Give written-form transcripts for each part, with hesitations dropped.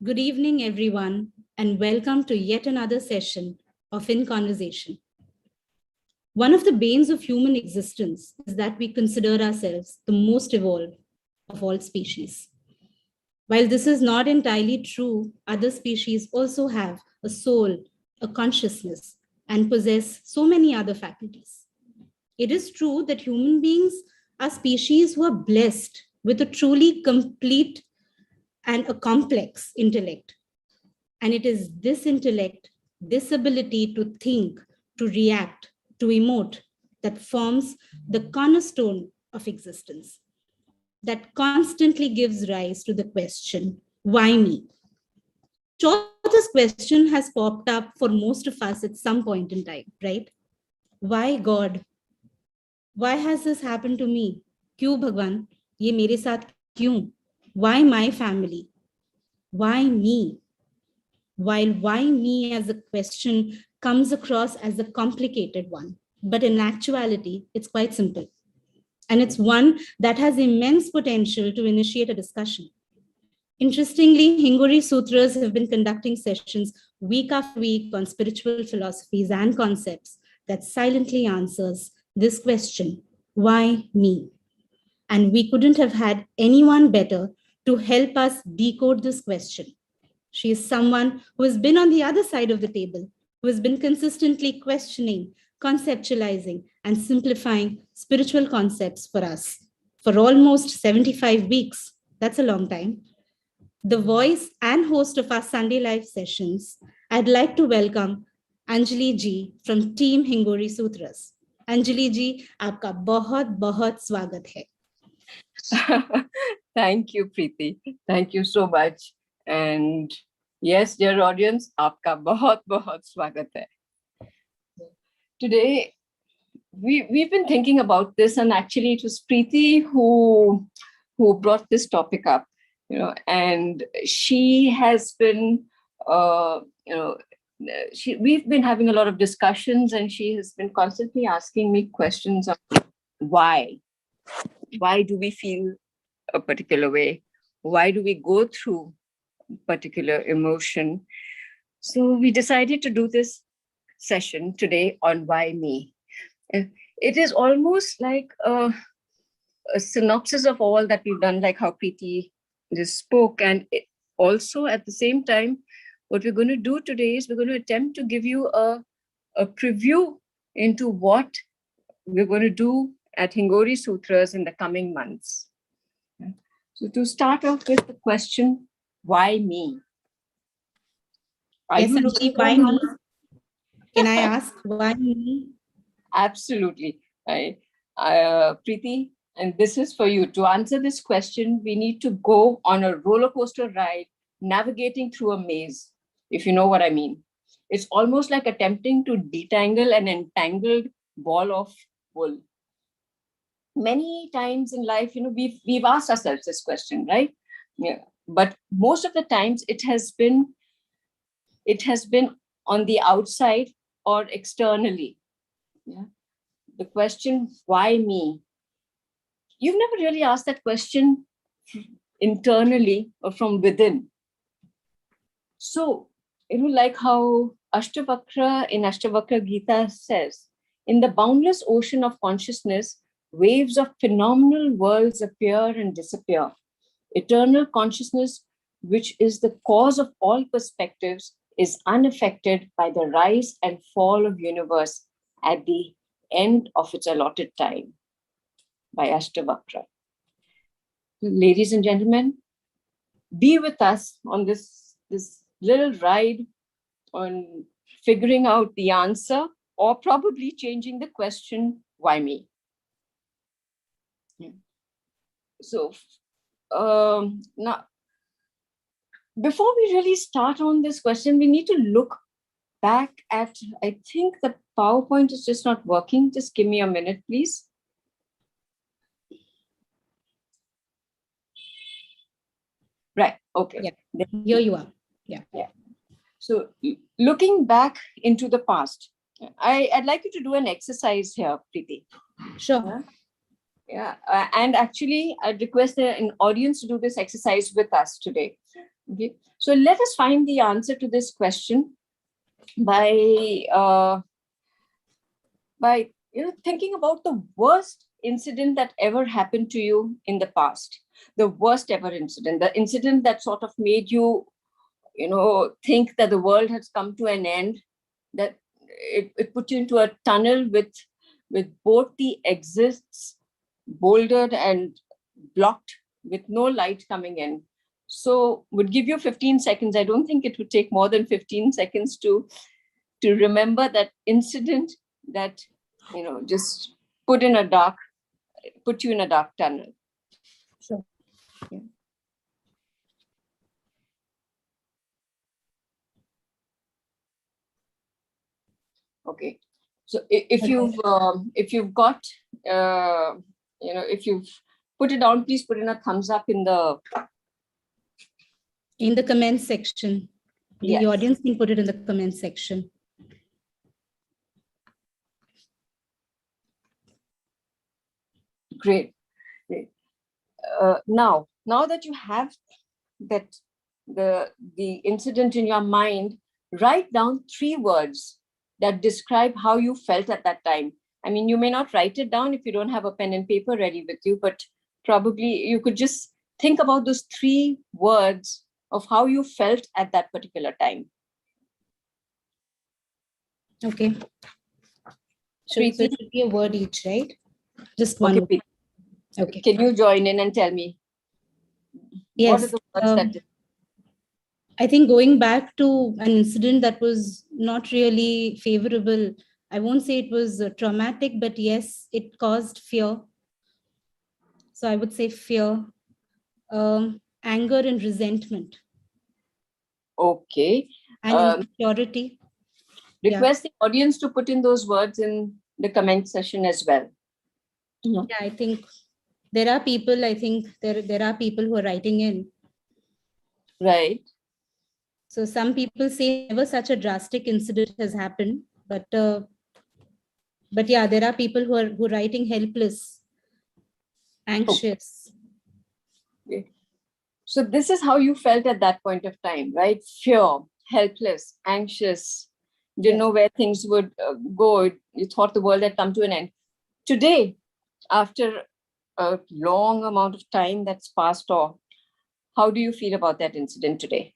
Good evening, everyone, and welcome to yet another session of In Conversation. One of the banes of human existence is that we consider ourselves the most evolved of all species. While this is not entirely true, other species also have a soul, a consciousness, and possess so many other faculties. It is true that human beings are species who are blessed with a truly complete and a complex intellect. And it is this intellect, this ability to think, to react, to emote, that forms the cornerstone of existence, that constantly gives rise to the question, why me? Sure, this question has popped up for most of us at some point in time, right? Why God? Why has this happened to me? क्यों भगवान ये मेरे साथ क्यों? Why my family? Why me? While why me as a question comes across as a complicated one, but in actuality, it's quite simple. And it's one that has immense potential to initiate a discussion. Interestingly, Hingori Sutras have been conducting sessions week after week on spiritual philosophies and concepts that silently answers this question, why me? And we couldn't have had anyone better to help us decode this question. She is someone who has been on the other side of the table, who has been consistently questioning, conceptualizing, and simplifying spiritual concepts for us for almost 75 weeks. That's a long time. The voice and host of our Sunday live sessions, I'd like to welcome Anjali ji from Team Hingori Sutras. Anjali ji, आपका बहुत बहुत स्वागत है. Thank you, Preeti. Thank you so much. And yes, dear audience, आपका बहुत बहुत स्वागत है. Today, we've been thinking about this, and actually it was Preeti who brought this topic up, and she has been, we've been having a lot of discussions, and she has been constantly asking me questions of why. Why do we feel a particular way? Why do we go through particular emotion? So we decided to do this session today on why me. It is almost like a synopsis of all that we've done, like how Preeti just spoke. And also at the same time, what we're going to do today is we're going to attempt to give you a preview into what we're going to do at Hingori Sutras in the coming months. So to start off with the question, why me? Yes, Anjali, why me? Can I ask why me? Absolutely. Preeti, and this is for you. To answer this question, we need to go on a roller coaster ride, navigating through a maze, if you know what I mean. It's almost like attempting to detangle an entangled ball of wool. Many times in life, we've asked ourselves this question, right? Yeah. But most of the times it has been on the outside or externally. Yeah. The question, why me? You've never really asked that question internally or from within. So, like how Ashtavakra in Ashtavakra Gita says, in the boundless ocean of consciousness, waves of phenomenal worlds appear and disappear. Eternal consciousness, which is the cause of all perspectives, is unaffected by the rise and fall of universe at the end of its allotted time, by Ashtavakra. Ladies and gentlemen, be with us on this little ride on figuring out the answer, or probably changing the question, why me? So now, before we really start on this question, we need to look back at, I think the PowerPoint is just not working. Just give me a minute, please. Right, okay. Yeah. Here you are. Yeah. So looking back into the past, I'd like you to do an exercise here, Preeti. Sure. Yeah, and actually I'd request an audience to do this exercise with us today. Okay, so let us find the answer to this question by thinking about the worst incident that ever happened to you in the past. The worst ever incident, the incident that sort of made you, think that the world has come to an end, that it put you into a tunnel with both the exits bouldered and blocked, with no light coming in. So would give you 15 seconds. I don't think it would take more than 15 seconds to remember that incident that, just put you in a dark tunnel. Sure. Yeah. Okay. So if you've got, if you've put it down, please put in a thumbs up in the comment section. Yes. The audience can put it in the comment section. Great. Now that you have that the incident in your mind, write down 3 words that describe how you felt at that time. I mean, you may not write it down if you don't have a pen and paper ready with you, but probably you could just think about those 3 words of how you felt at that particular time. Okay. So it should be a word each, right? Just one. Okay. Okay. Can you join in and tell me? Yes. What are the words that? I think going back to an incident that was not really favorable, I won't say it was traumatic, but yes, it caused fear. So I would say fear, anger and resentment. Okay. And insecurity. Request the audience to put in those words in the comment session as well. Yeah, I think there are people, there are people who are writing in. Right. So some people say never such a drastic incident has happened, but yeah, there are people who are writing helpless, anxious. Okay. So this is how you felt at that point of time, right? Fear, helpless, anxious, didn't know where things would go. You thought the world had come to an end. Today, after a long amount of time that's passed off, how do you feel about that incident today?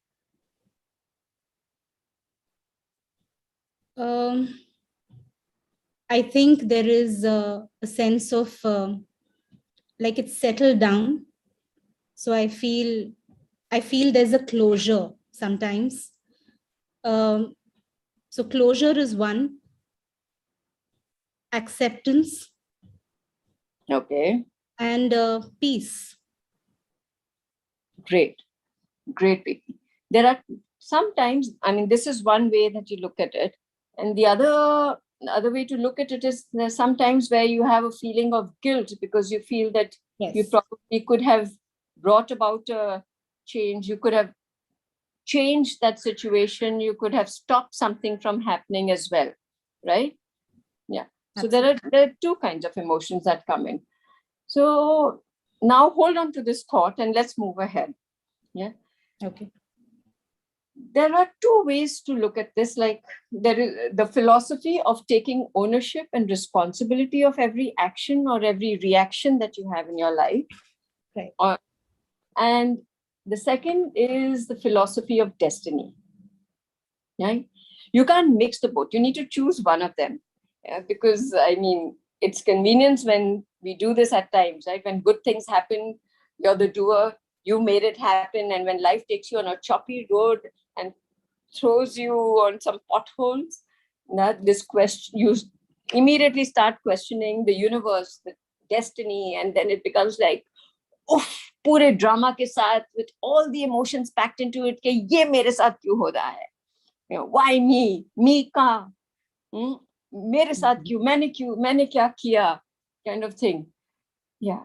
I think there is a sense of like it's settled down. So I feel there's a closure sometimes. So closure is one. Acceptance. Okay. And peace. Great. There are sometimes, I mean, this is one way that you look at it. And the other way to look at it is there's sometimes where you have a feeling of guilt because you feel that you probably could have brought about a change. You could have changed that situation. You could have stopped something from happening as well. Right? Yeah. So there are 2 kinds of emotions that come in. So now hold on to this thought and let's move ahead. Yeah. Okay. There are 2 ways to look at this. Like there is the philosophy of taking ownership and responsibility of every action or every reaction that you have in your life. Right. And the second is the philosophy of destiny. Right? You can't mix the both. You need to choose one of them. Because I mean, it's convenience when we do this at times, right? When good things happen, you're the doer, you made it happen. And when life takes you on a choppy road and throws you on some potholes, this question, you immediately start questioning the universe, the destiny, and then it becomes like, oof, pure drama ke saath, with all the emotions packed into it, ke ye mere saath kyun ho raha hai? Why me ka? मेरे साथ क्यों, मैंने क्या किया, kind of thing. Yeah,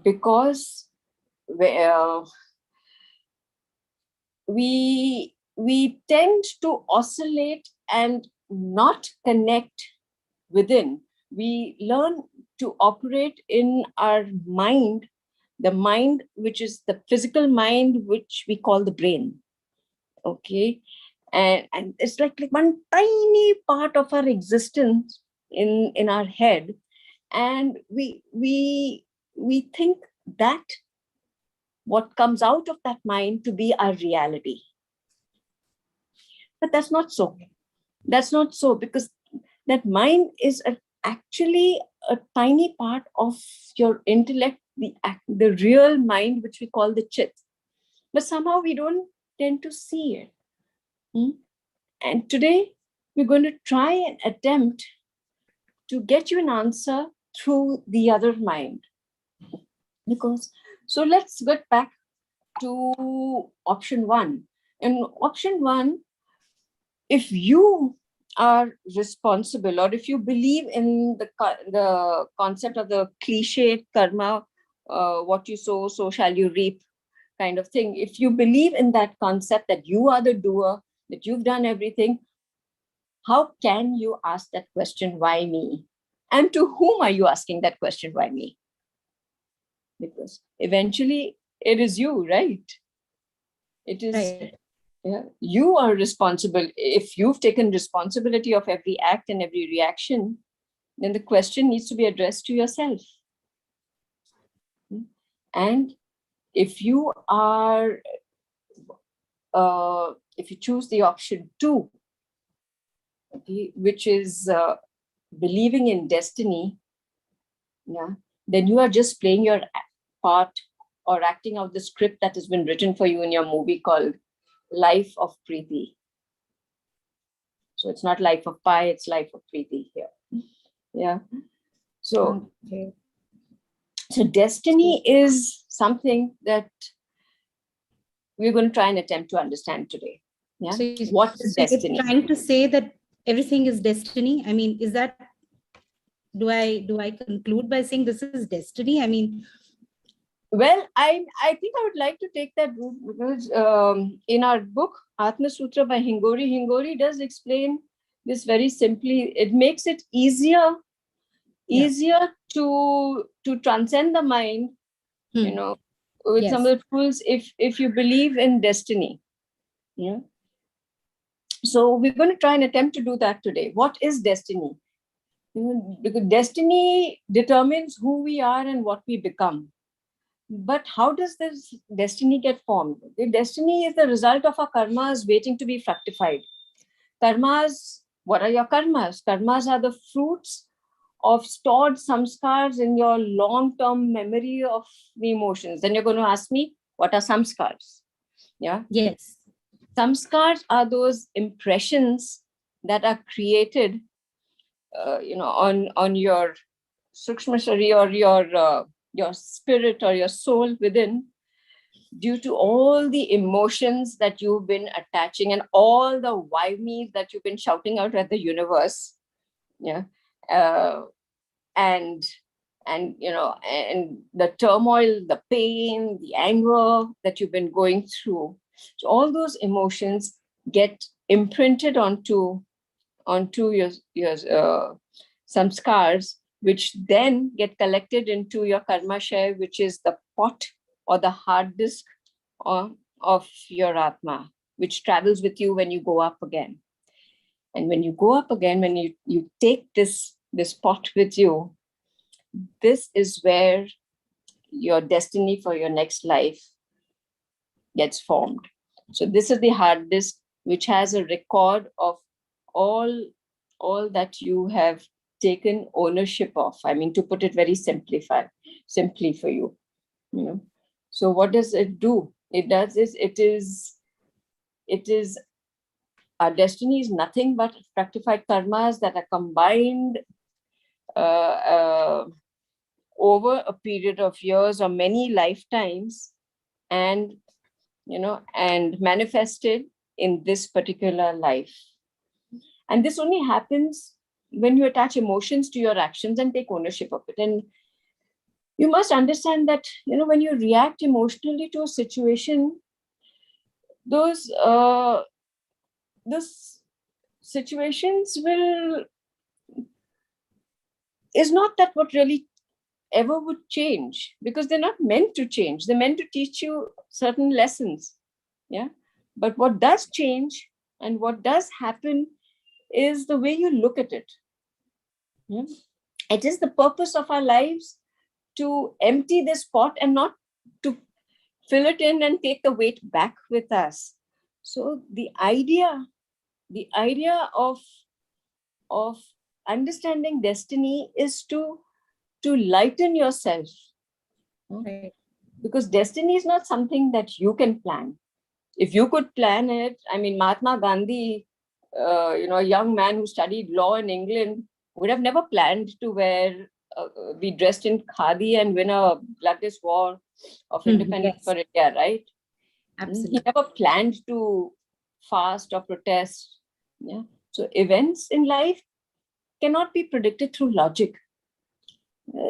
because we tend to oscillate and not connect within. We learn to operate in our mind the mind, which is the physical mind, which we call the brain. Okay. And it's like one tiny part of our existence in our head. And we think that what comes out of that mind to be our reality. But that's not so. That's not so, because that mind is actually a tiny part of your intellect, the real mind, which we call the chit. But somehow we don't tend to see it. And today we're going to try and attempt to get you an answer through the other mind. So let's get back to option one. In option one, if you are responsible, or if you believe in the concept of the cliche karma, what you sow, so shall you reap kind of thing. If you believe in that concept that you are the doer, that you've done everything, how can you ask that question, why me? And to whom are you asking that question, why me? Because eventually it is you, right? It is, right. Yeah, you are responsible. If you've taken responsibility of every act and every reaction, then the question needs to be addressed to yourself. And if you are, if you choose the option 2, okay, which is believing in destiny, yeah, then you are just playing your part or acting out the script that has been written for you in your movie called Life of Preeti. So it's not Life of Pi, it's Life of Preeti here. Yeah. So, okay. So destiny is something that we're going to try and attempt to understand today. Yeah. So what is destiny? You're trying to say that everything is destiny. I mean, is that, do I conclude by saying this is destiny? I mean, well, I think I would like to take that route, because in our book, Atma Sutra by Hingori does explain this very simply. It makes it easier to transcend the mind, you know, with some of the tools, if you believe in destiny. Yeah. So we're going to try and attempt to do that today. What is destiny? Because destiny determines who we are and what we become. But how does this destiny get formed? The destiny is the result of our karmas waiting to be fructified. Karmas, what are your karmas? Karmas are the fruits of stored samskars in your long-term memory of the emotions. Then you're going to ask me, what are samskars? Yeah. Yes. Samskars are those impressions that are created, on your sukshma shari, or your spirit or your soul within, due to all the emotions that you've been attaching and all the why me that you've been shouting out at the universe. Yeah. And the turmoil, the pain, the anger that you've been going through. So all those emotions get imprinted onto your samskars, which then get collected into your karma share, which is the pot or the hard disk of your Atma, which travels with you when you go up again. And when you go up again, when you take this pot with you, this is where your destiny for your next life gets formed. So this is the hard disk, which has a record of all that you have taken ownership of. I mean, to put it very simply for you. So what does it do? It does is it is our destiny is nothing but fructified karmas that are combined over a period of years or many lifetimes, and manifested in this particular life. And this only happens when you attach emotions to your actions and take ownership of it. And you must understand that, when you react emotionally to a situation, those situations is not that what really ever would change, because they're not meant to change. They're meant to teach you certain lessons. Yeah. But what does change and what does happen is the way you look at it. Yeah? It is the purpose of our lives to empty this pot and not to fill it in and take the weight back with us. So the idea of understanding destiny is to lighten yourself. Right. Because destiny is not something that you can plan. If you could plan it, I mean, Mahatma Gandhi, a young man who studied law in England, would have never planned to be dressed in khadi and win a bloodless war of independence Yes, for India, right? absolutely. He never planned to fast or protest. Yeah. So events in life cannot be predicted through logic.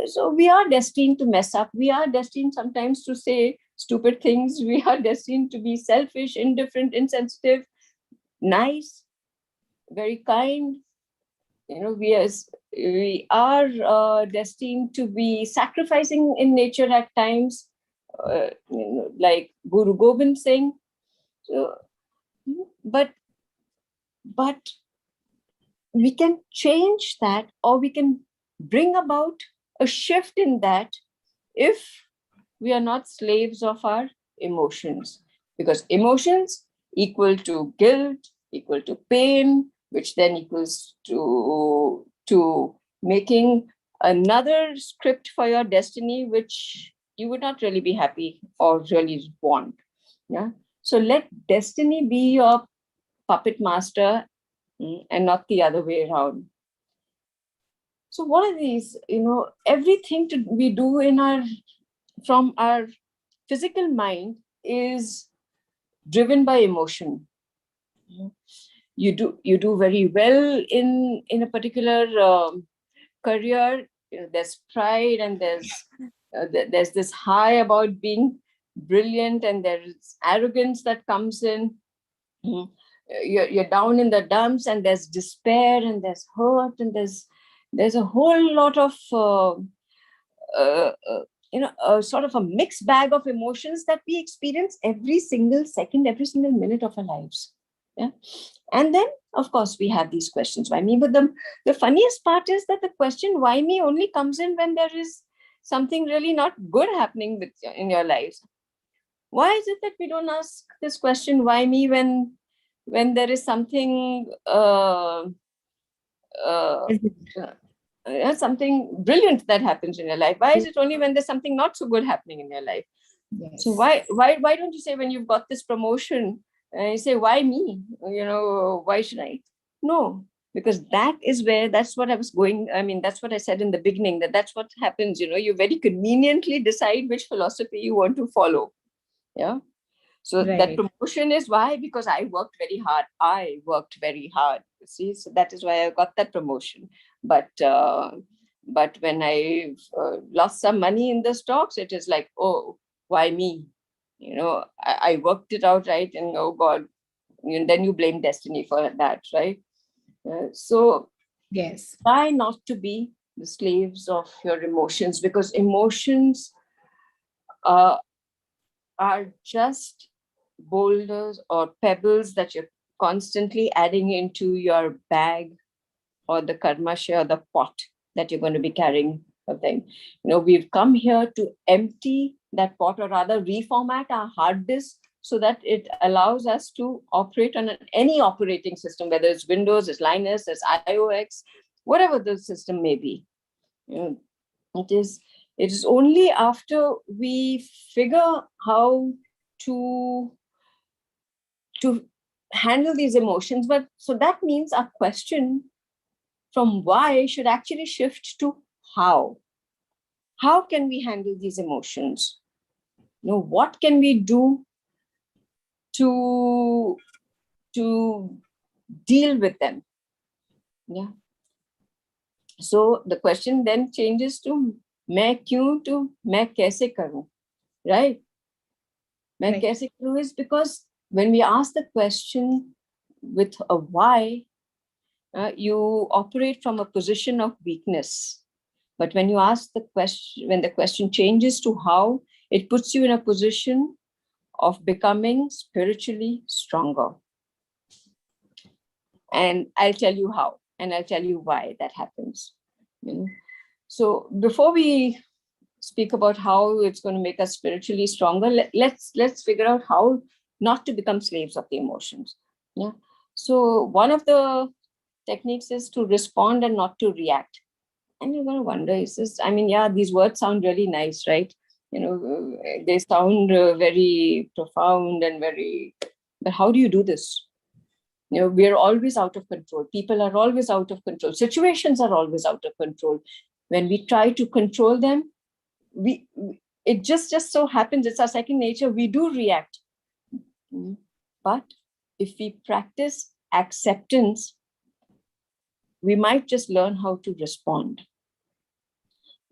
So we are destined to mess up. We are destined sometimes to say stupid things. We are destined to be selfish, indifferent, insensitive, nice, very kind. We are destined to be sacrificing in nature at times, like Guru Gobind Singh. So, but we can change that, or we can bring about a shift in that if we are not slaves of our emotions. Because emotions equal to guilt, equal to pain, which then equals to making another script for your destiny, which you would not really be happy or really want. Yeah. So let destiny be your puppet master, and not the other way around. So what are these? Everything we do from our physical mind is driven by emotion. You do very well in a particular career. There's pride, and there's this high about being brilliant, and there's arrogance that comes in. Mhm. You're down in the dumps, and there's despair, and there's hurt, and there's a whole lot of a sort of a mixed bag of emotions that we experience every single second, every single minute of our lives. Yeah. And then, of course, we have these questions, why me? But the funniest part is that the question, why me, only comes in when there is something really not good happening in your lives. Why is it that we don't ask this question, why me, when there is something uh, something brilliant that happens in your life? Why is it only when there's something not so good happening in your life? Yes. So why don't you say, when you've got this promotion, you say, why me? Why should I? No, because that's what I was going. I mean, that's what I said in the beginning, that's what happens. You very conveniently decide which philosophy you want to follow. Yeah. So that Right. promotion is why, because I worked very hard. See, so that is why I got that promotion. But when I lost some money in the stocks, it is like, oh, why me? I worked it out, right? And oh God, then you blame destiny for that, right? So Yes. try not to be the slaves of your emotions, because emotions are just boulders or pebbles that you're constantly adding into your bag, or the karmasha, or the pot that you're going to be carrying of them. We've come here to empty that pot, or rather reformat our hard disk, so that it allows us to operate on any operating system, whether it's Windows, it's Linux, it's iOS, whatever the system may be. It is only after we figure how to handle these emotions. But so that means our question from why should actually shift to how. How can we handle these emotions? What can we do to deal with them? Yeah. So the question then changes to मैं क्यों to मैं कैसे करूं, right? मैं Right. कैसे करूं is because when we ask the question with a why, you operate from a position of weakness. But when you ask the question, when the question changes to how, it puts you in a position of becoming spiritually stronger. And I'll tell you how, and I'll tell you why that happens. So before we speak about how it's going to make us spiritually stronger, let's figure out how not to become slaves of the emotions. Yeah. So one of the techniques is to respond and not to react. And you're going to wonder, is this, I mean, yeah, these words sound really nice, right? They sound very profound and very, but how do you do this? We're always out of control. People are always out of control. Situations are always out of control. When we try to control them, it just so happens, it's our second nature, we do react. But if we practice acceptance, we might just learn how to respond.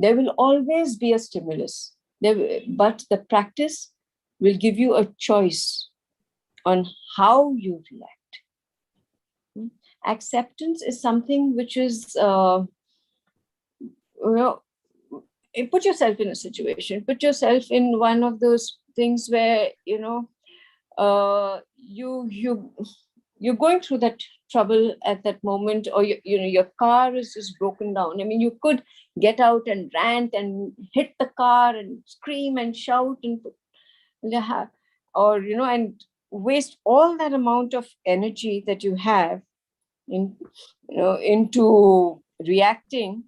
There will always be a stimulus, but the practice will give you a choice on how you react. Acceptance is something which is, put yourself in a situation, put yourself in one of those things where, you're going through that trouble at that moment, or your car is just broken down. I mean, you could get out and rant and hit the car and scream and shout and and waste all that amount of energy that you have into reacting,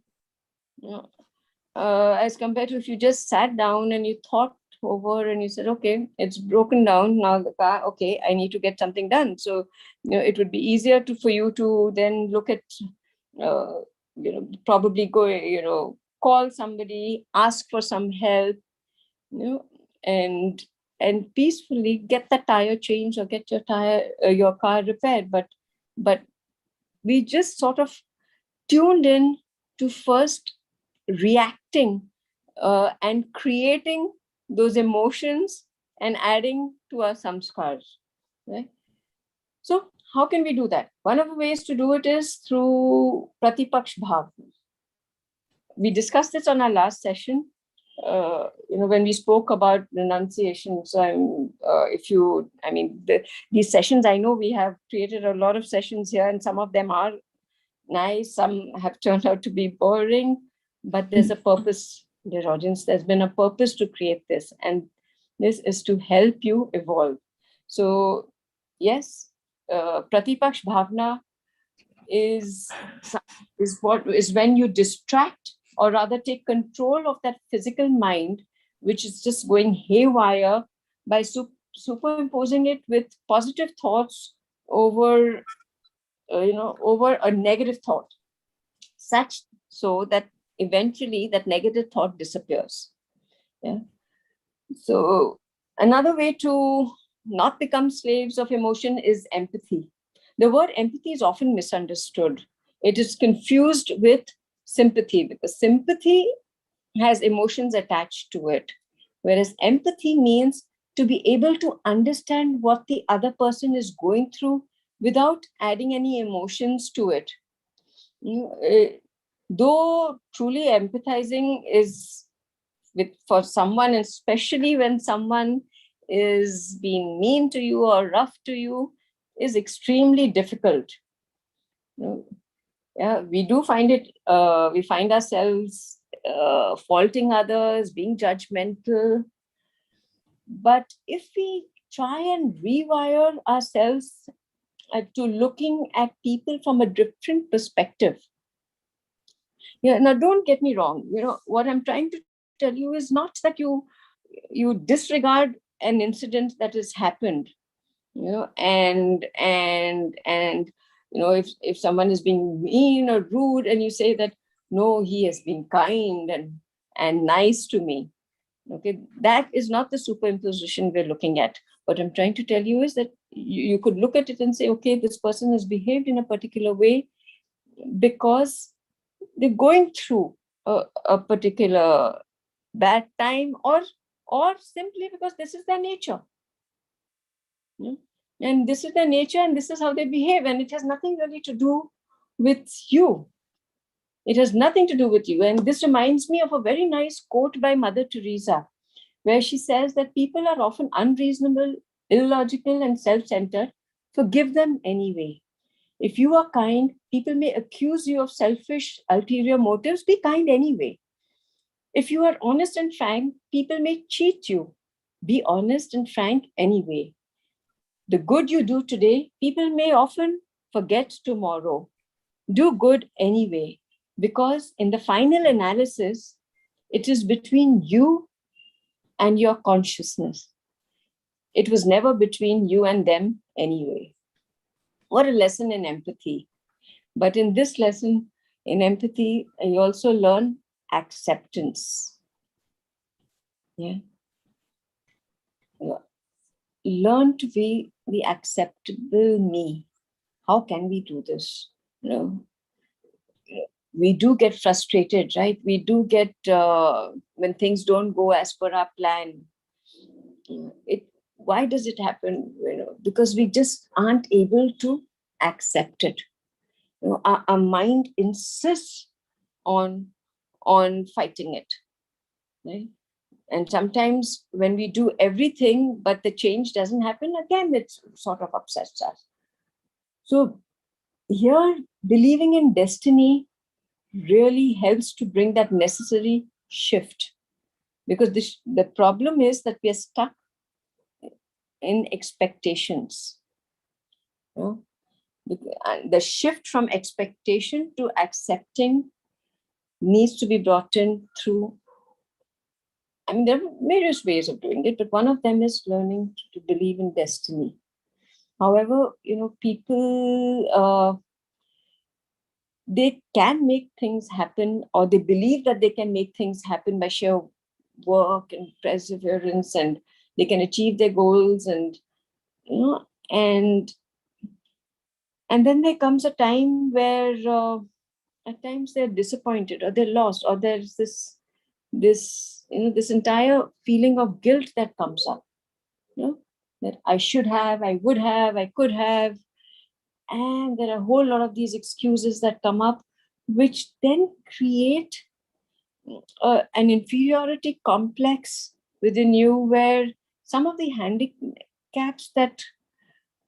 as compared to if you just sat down and you thought over and you said, okay, it's broken down now, the car, okay, I need to get something done. So it would be easier for you to then look at probably go call somebody, ask for some help, and peacefully get the tire changed or get your car repaired. But we just sort of tuned in to first reacting and creating those emotions and adding to our samskars, right? So how can we do that? One of the ways to do it is through pratipaksh bhav. We discussed this on our last session, when we spoke about renunciation. So these sessions, I know we have created a lot of sessions here, and some of them are nice, some have turned out to be boring, but there's a purpose, dear audience. There's been a purpose to create this, and this is to help you evolve. So yes, pratipaksh bhavna is when you distract, or rather take control of that physical mind, which is just going haywire, by superimposing it with positive thoughts over a negative thought, such so that eventually that negative thought disappears. Yeah. So another way to not become slaves of emotion is empathy. The word empathy is often misunderstood. It is confused with sympathy, because sympathy has emotions attached to it, whereas empathy means to be able to understand what the other person is going through without adding any emotions to it. Though truly empathizing is for someone, especially when someone is being mean to you or rough to you, is extremely difficult. Yeah, we do find it, we find ourselves faulting others, being judgmental. But if we try and rewire ourselves to looking at people from a different perspective. Yeah, now don't get me wrong. What I'm trying to tell you is not that you disregard an incident that has happened, and if someone is being mean or rude, and you say that, no, he has been kind and nice to me. Okay, that is not the superimposition we're looking at. What I'm trying to tell you is that you could look at it and say, okay, this person has behaved in a particular way because they're going through a particular bad time, or simply because this is their nature. And this is their nature, and this is how they behave, and it has nothing really to do with you. It has nothing to do with you. And this reminds me of a very nice quote by Mother Teresa, where she says that people are often unreasonable, illogical, and self-centered. Forgive them anyway. If you are kind, people may accuse you of selfish, ulterior motives. Be kind anyway. If you are honest and frank, people may cheat you. Be honest and frank anyway. The good you do today, people may often forget tomorrow. Do good anyway, because in the final analysis, it is between you and your consciousness. It was never between you and them anyway. What a lesson in empathy. But in this lesson in empathy, you also learn acceptance. Yeah. Learn to be the acceptable me. How can we do this? You know, we do get frustrated, right? We do get, when things don't go as per our plan. Why does it happen? Because we just aren't able to accept it. Our mind insists on fighting it, right? And sometimes when we do everything, but the change doesn't happen, again, it sort of upsets us. So here, believing in destiny really helps to bring that necessary shift. Because the problem is that we are stuck in expectations. The shift from expectation to accepting needs to be brought in through, there are various ways of doing it, but one of them is learning to believe in destiny. However, people, they can make things happen, or they believe that they can make things happen by sheer work and perseverance, and they can achieve their goals, and and then there comes a time where at times they're disappointed, or they're lost, or there's this entire feeling of guilt that comes up, that I should have, I would have, I could have. And there are a whole lot of these excuses that come up, which then create an inferiority complex within you, where some of the handicaps that,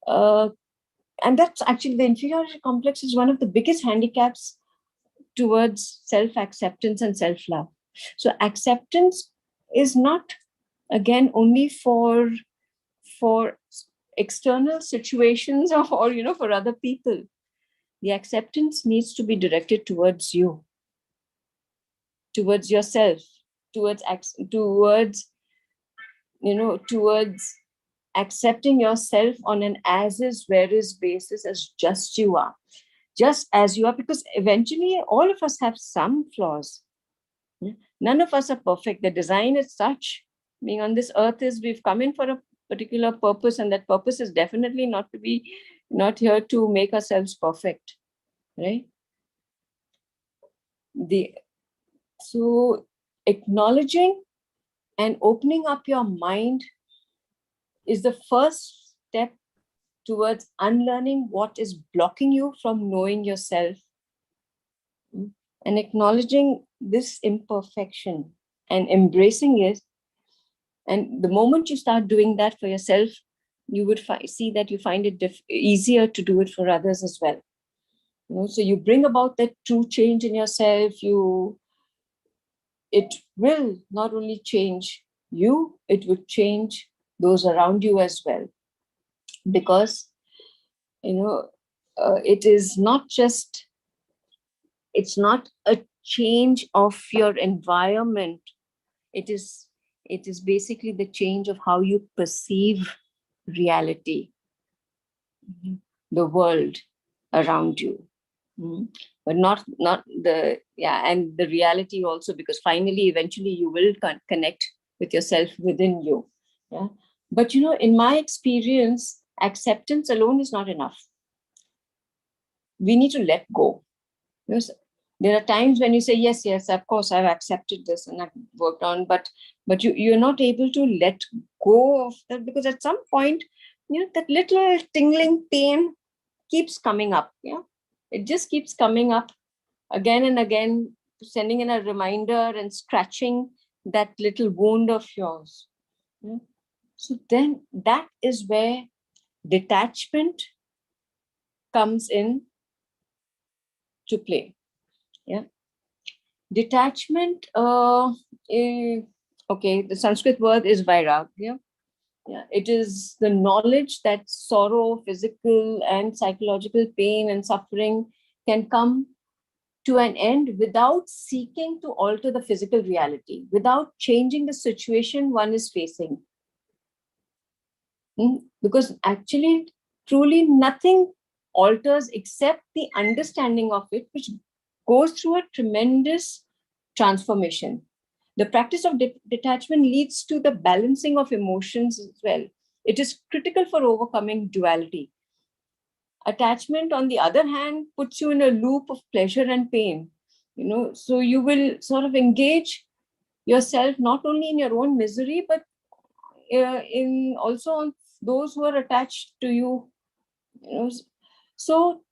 and that's actually, the inferiority complex is one of the biggest handicaps towards self-acceptance and self-love. So acceptance is not, again, only for external situations, or for other people. The acceptance needs to be directed towards you, towards yourself, towards accepting yourself on an as is, where is basis, as just you are, just as you are, because eventually all of us have some flaws. None of us are perfect. The design is such, being on this earth, is we've come in for a particular purpose, and that purpose is definitely not here to make ourselves perfect, right? So acknowledging and opening up your mind is the first step towards unlearning what is blocking you from knowing yourself, and acknowledging this imperfection and embracing it. And the moment you start doing that for yourself, you would see that you find it easier to do it for others as well. So you bring about that true change in yourself. It will not only change you, it would change those around you as well. Because, it is not just, it's not a change of your environment. It is basically the change of how you perceive reality, the world around you. But not the, and the reality also, because finally, eventually, you will connect with yourself within you. Yeah. But, in my experience, acceptance alone is not enough. We need to let go. There are times when you say, yes, of course, I've accepted this and I've worked on, but you're not able to let go of that, because at some point, that little tingling pain keeps coming up. Yeah. It just keeps coming up again and again, sending in a reminder and scratching that little wound of yours. So then that is where detachment comes in to play. Yeah. Detachment, okay, the Sanskrit word is vairagya. Yeah, it is the knowledge that sorrow, physical and psychological pain and suffering can come to an end without seeking to alter the physical reality, without changing the situation one is facing. Because actually, truly nothing alters except the understanding of it, which goes through a tremendous transformation. The practice of detachment leads to the balancing of emotions as well. It is critical for overcoming duality. Attachment, on the other hand, puts you in a loop of pleasure and pain. So you will sort of engage yourself not only in your own misery, but in also on those who are attached to you. So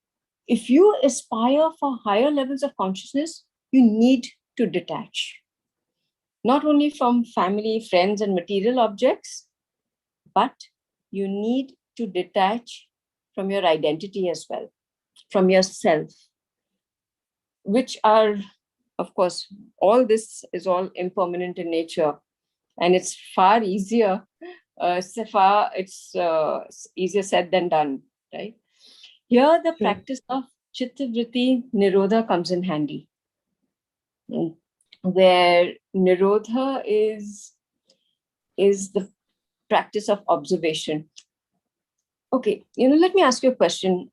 if you aspire for higher levels of consciousness, you need to detach, not only from family, friends, and material objects, but you need to detach from your identity as well, from yourself, which are, of course, all this is all impermanent in nature, and it's far easier. It's easier said than done, right? Here, the practice of chitta-vritti nirodha comes in handy, where nirodha is the practice of observation. Okay, let me ask you a question.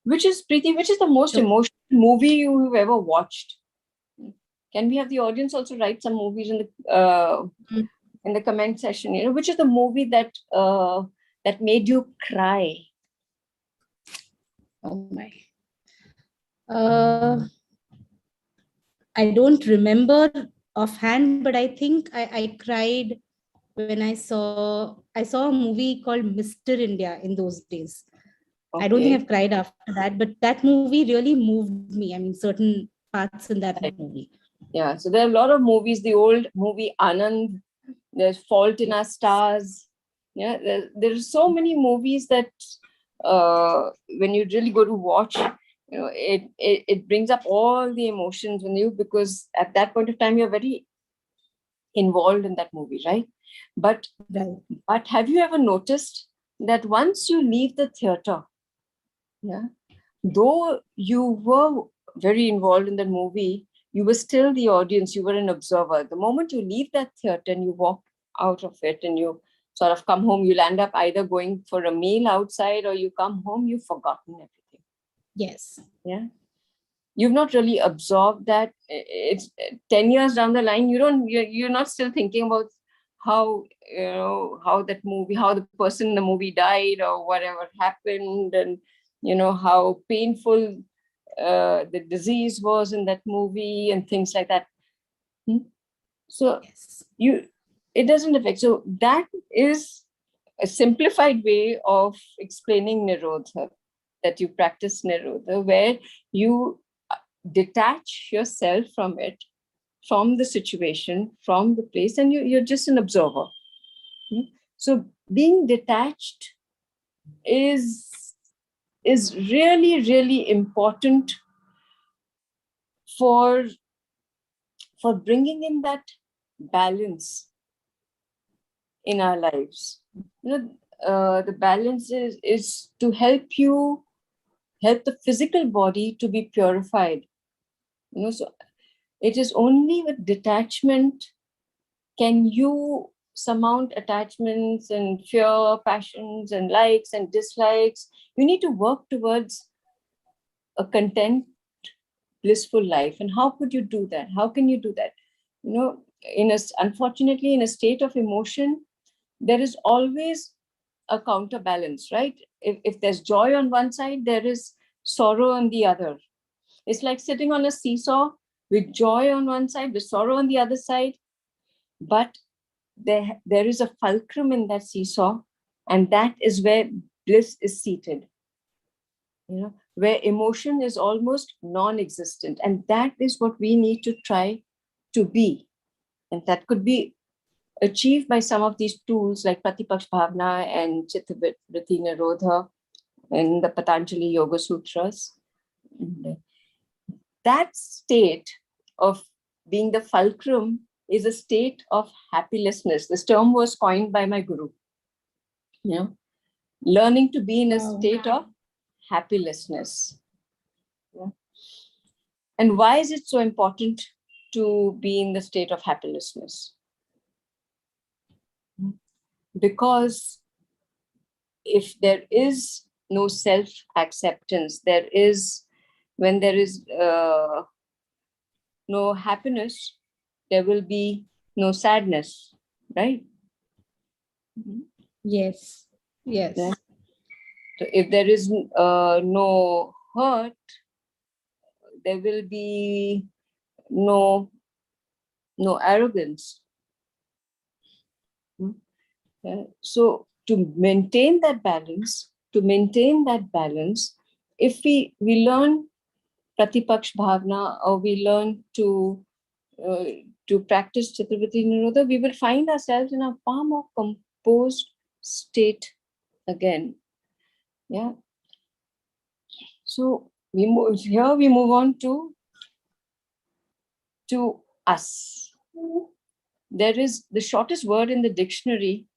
Which is the most emotional movie you've ever watched? Can we have the audience also write some movies in the comment section? Which is the movie that made you cry? Oh my. I don't remember offhand, but I think I cried when I saw a movie called Mr. India in those days. Okay. I don't think I've cried after that, but that movie really moved me. I mean, certain parts in that movie. Yeah, so there are a lot of movies. The old movie Anand, there's Fault in Our Stars. Yeah, there are so many movies that when you really go to watch, it brings up all the emotions in you, because at that point of time you're very involved in that movie, right? But have you ever noticed that once you leave the theater, though you were very involved in the movie, you were still the audience, you were an observer. The moment you leave that theater and you walk out of it and you sort of come home, you'll end up either going for a meal outside, or you come home, you've forgotten everything. Yes. Yeah. You've not really absorbed that. It's 10 years down the line, you're not still thinking about how that movie, how the person in the movie died or whatever happened, and how painful the disease was in that movie and things like that. So yes. It doesn't affect. So that is a simplified way of explaining Nirodha, that you practice Nirodha, where you detach yourself from it, from the situation, from the place, and you're just an observer. So being detached is really, really important for bringing in that balance in our lives. The balance is to help the physical body to be purified. So it is only with detachment can you surmount attachments and fear, passions and likes and dislikes. You need to work towards a content, blissful life. And how could you do that? How can you do that? Unfortunately, in a state of emotion, there is always a counterbalance, right? If there's joy on one side, there is sorrow on the other. It's like sitting on a seesaw with joy on one side, with sorrow on the other side. But there is a fulcrum in that seesaw, and that is where bliss is seated. where emotion is almost non-existent. And that is what we need to try to be. And that could be achieved by some of these tools like Pratipaksh Bhavna and Chittavritti Nirodha in the Patanjali Yoga Sutras. And that state of being the fulcrum is a state of happilessness. This term was coined by my guru. You know, learning to be in a state of happilessness. Yeah. And why is it so important to be in the state of happilessness? Because if there is no self-acceptance, when there is no happiness, there will be no sadness, right? Yes. Yes. Yeah. So if there is no hurt, there will be no arrogance. Yeah. So to maintain that balance, if we learn Pratipaksh Bhavna, or we learn to practice Chittavritti Nirodha, we will find ourselves in a far more composed state again. Yeah. So we move on to us. There is the shortest word in the dictionary,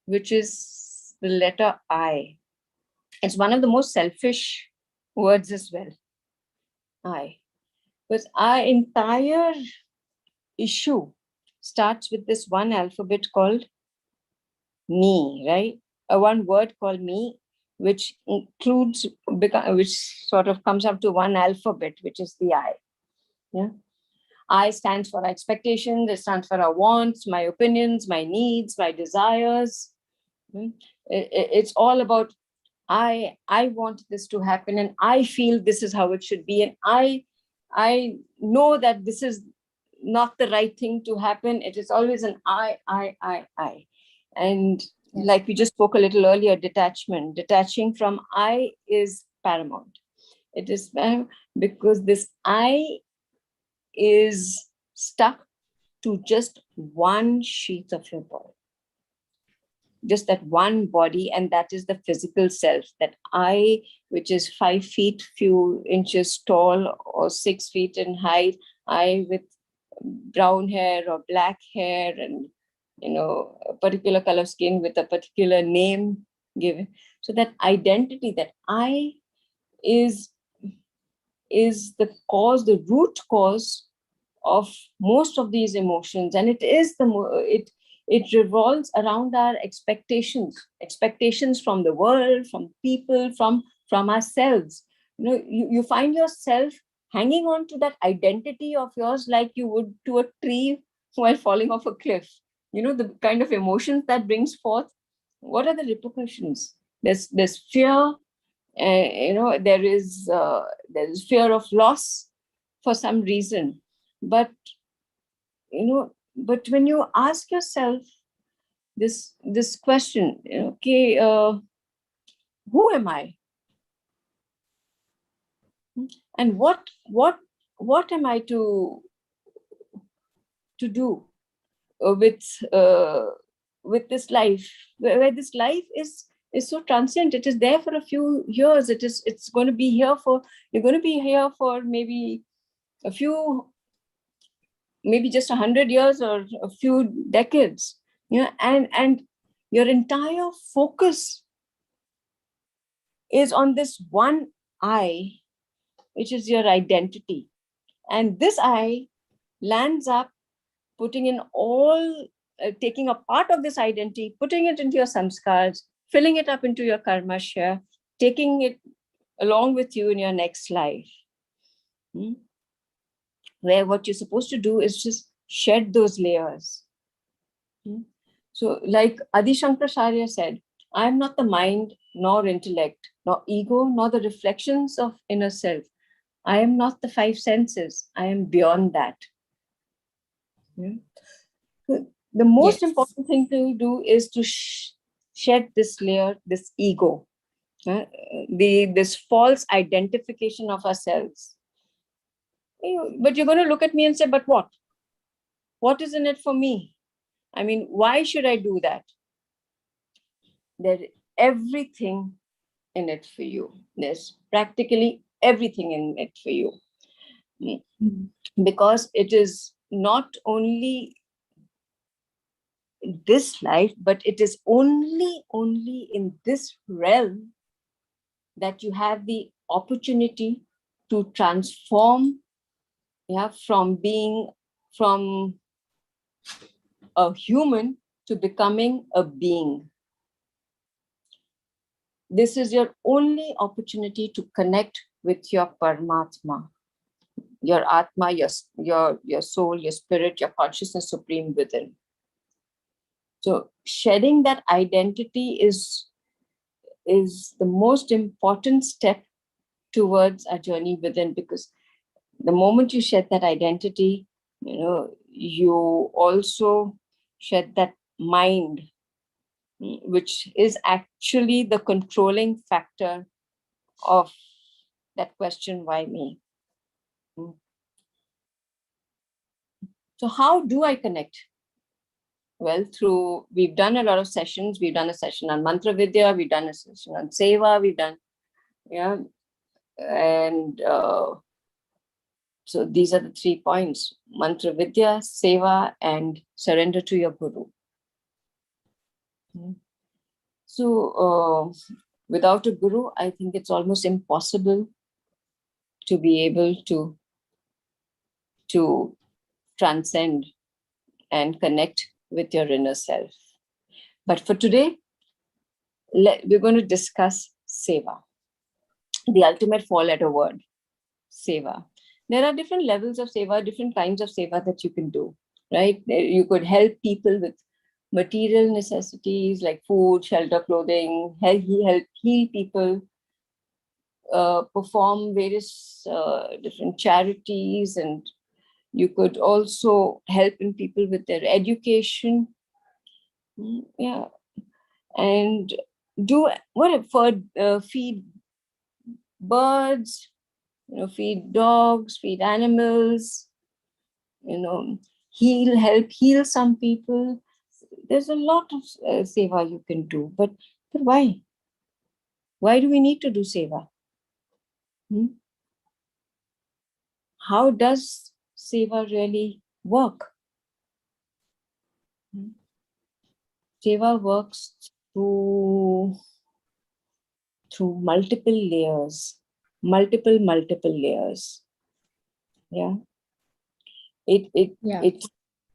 which is the letter I. It's one of the most selfish words as well. I. Because our entire issue starts with this one alphabet called me, right? One word called me, which sort of comes up to one alphabet, which is the I. Yeah. I stands for expectations, it stands for our wants, my opinions, my needs, my desires. It's all about I want this to happen, and I feel this is how it should be, and I know that this is not the right thing to happen. It is always an I. And like we just spoke a little earlier, detaching from I is paramount. It is because this I is stuck to just one sheath of your body, just that one body, and that is the physical self, that I, which is 5 feet few inches tall or 6 feet in height, I with brown hair or black hair and a particular color skin with a particular name given. So that identity, that I is the cause, the root cause of most of these emotions, and it is it revolves around our expectations from the world, from people, from ourselves. You find yourself hanging on to that identity of yours like you would to a tree while falling off a cliff. The kind of emotions that brings forth. What are the repercussions? There's fear. There is fear of loss for some reason. But when you ask yourself this question, okay, who am I, and what am I to do with this life, where this life is so transient. It is there for a few years. It's going to be here for, you're going to be here for maybe just 100 years or a few decades, and your entire focus is on this one I, which is your identity. And this I lands up putting in taking a part of this identity, putting it into your samskars, filling it up into your karma share, taking it along with you in your next life. Where what you're supposed to do is just shed those layers. So like Adi Shankaracharya said, I am not the mind, nor intellect, nor ego, nor the reflections of inner self. I am not the 5 senses. I am beyond that. The most important thing to do is to shed this layer, this ego. This false identification of ourselves. But you're going to look at me and say, but what? What is in it for me? I mean, why should I do that? There's everything in it for you. There's practically everything in it for you. Because it is not only this life, but it is only in this realm that you have the opportunity to transform, from a human to becoming a being. This is your only opportunity to connect with your Paramatma, your Atma, your soul, your spirit, your consciousness supreme within. So shedding that identity is the most important step towards a journey within, because the moment you shed that identity, you also shed that mind, which is actually the controlling factor of that question, why me? So how do I connect? Well, we've done a lot of sessions. We've done a session on Mantra Vidya, we've done a session on Seva, we've done, and so these are the 3 points: Mantra Vidya, Seva, and surrender to your Guru. So without a Guru, I think it's almost impossible to be able to transcend and connect with your inner self. But for today, we're going to discuss Seva, the ultimate four-letter word, Seva. There are different levels of Seva, different kinds of Seva that you can do, right? You could help people with material necessities like food, shelter, clothing, help heal people, perform various different charities, and you could also help in people with their education. And do whatever, feed birds, feed dogs, feed animals, help heal some people. There's a lot of seva you can do, but why? Why do we need to do seva? How does seva really work? Seva works through multiple layers, multiple layers. It's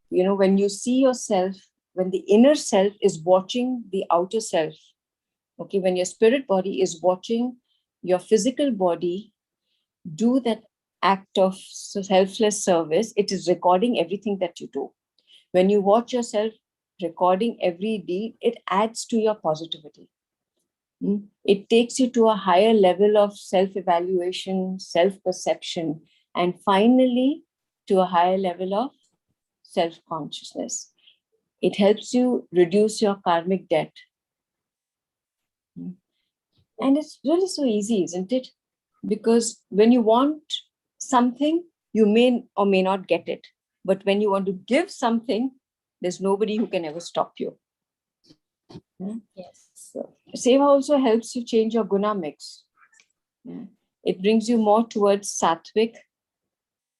when you see yourself, when the inner self is watching the outer self, when your spirit body is watching your physical body do that act of selfless service, it is recording everything that you do. When you watch yourself recording every deed, it adds to your positivity. It takes you to a higher level of self-evaluation, self-perception, and finally to a higher level of self-consciousness. It helps you reduce your karmic debt. And it's really so easy, isn't it? Because when you want something, you may or may not get it. But when you want to give something, there's nobody who can ever stop you. Yes. So, Seva also helps you change your guna mix. It brings you more towards sattvic.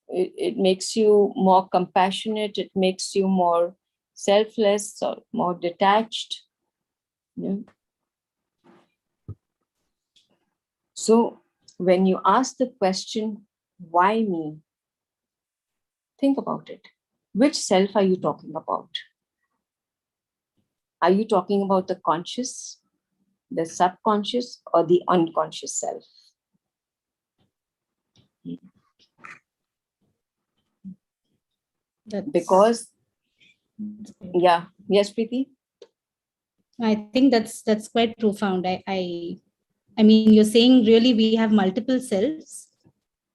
It makes you more compassionate. It makes you more selfless or more detached. So when you ask the question, why me? Think about it. Which self are you talking about? Are you talking about the conscious, the subconscious, or the unconscious self? Because, yes, Preeti? I think that's quite profound. I mean, you're saying really we have multiple selves.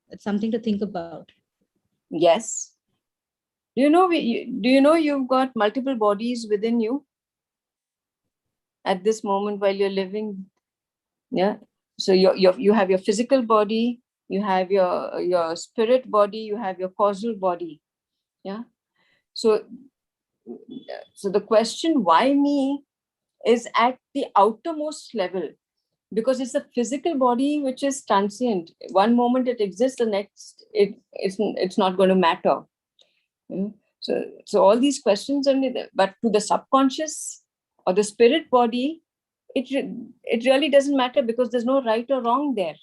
It's something to think about. Yes. Do you know you've got multiple bodies within you at this moment while you're living? Yeah. So you have your physical body, you have your spirit body, you have your causal body. Yeah. So the question, why me, is at the outermost level, because it's a physical body which is transient. One moment it exists, the next it's not going to matter. So all these questions only there. But to the subconscious or the spirit body, it really doesn't matter, because there's no right or wrong there.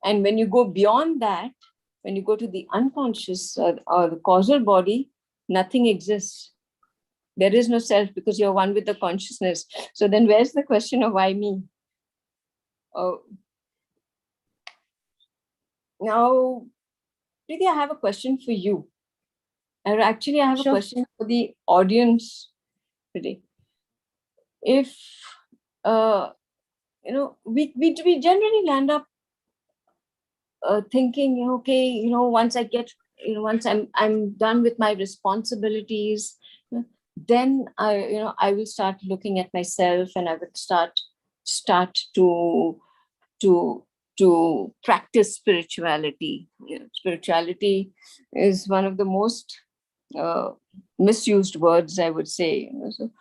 And when you go beyond that, when you go to the unconscious or the causal body, nothing exists. There is no self, because you're one with the consciousness. So then where's the question of why me? Now, Preeti, I have a question for you. And actually, I have a question for the audience today. If, we generally land up thinking, okay, once I get, once I'm done with my responsibilities, then I will start looking at myself, and I will start to practice spirituality. Spirituality is one of the most misused words, I would say. So,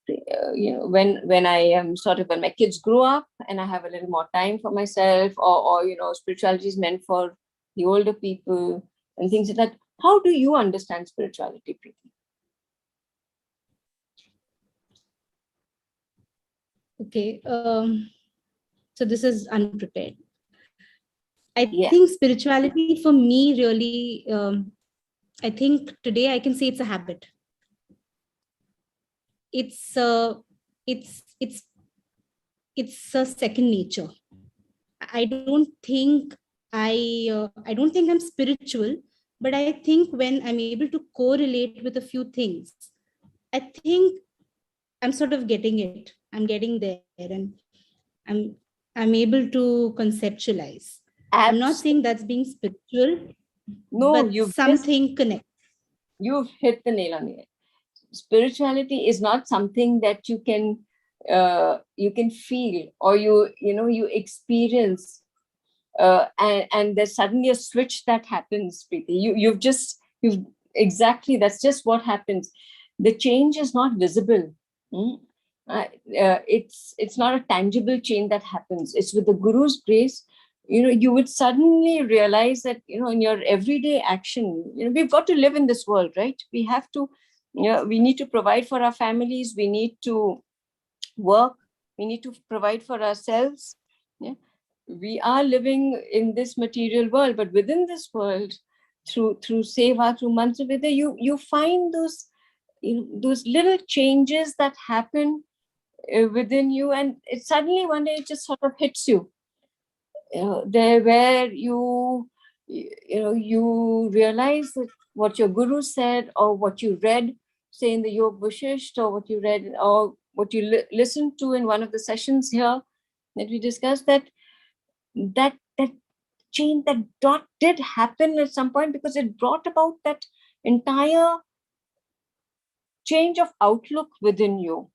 when I am when my kids grow up and I have a little more time for myself, or spirituality is meant for the older people and things like that. How do you understand spirituality, Preeti? Okay. So this is unprepared. I think spirituality for me really, I think today I can say it's a habit. It's a second nature. I don't think I'm spiritual, but I think when I'm able to correlate with a few things, I think I'm sort of getting it. I'm getting there, and I'm able to conceptualize. I'm not saying that's being spiritual, but something connects. You've hit the nail on the head. Spirituality is not something that you can feel, or you experience, and there's suddenly a switch that happens, Preeti. You've exactly, that's just what happens. The change is not visible. It's not a tangible change that happens. It's with the Guru's grace. You would suddenly realize that in your everyday action, we've got to live in this world, right? We have to, we need to provide for our families, we need to work, we need to provide for ourselves. We are living in this material world, but within this world, through seva, through Mantra-Vidya, you find those little changes that happen within you, and it suddenly one day it just sort of hits you. There where you realize that what your guru said, or what you read, say in the Yog Vashisht, or what you read, or what you listened to in one of the sessions here that we discussed, that change, that dot did happen at some point, because it brought about that entire change of outlook within you.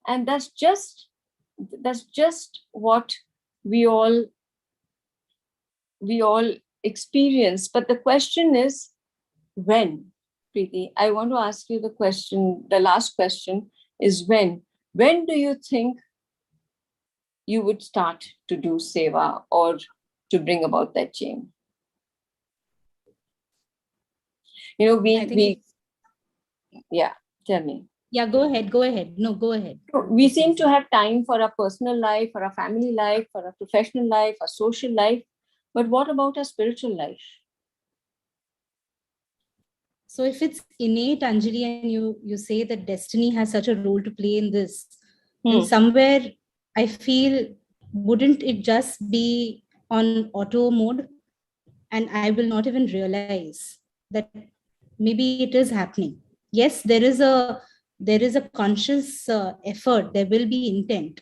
And that's just what we all experience. But the question is, when? Preeti, I want to ask you the last question is, when do you think you would start to do seva, or to bring about that change? Tell me. Yeah, go ahead. No, go ahead. We seem to have time for our personal life, for our family life, for our professional life, our social life. But what about our spiritual life? So if it's innate, Anjali, and you say that destiny has such a role to play in this, then somewhere I feel, wouldn't it just be on auto mode, and I will not even realize that maybe it is happening? Yes, there is a conscious effort. There will be intent.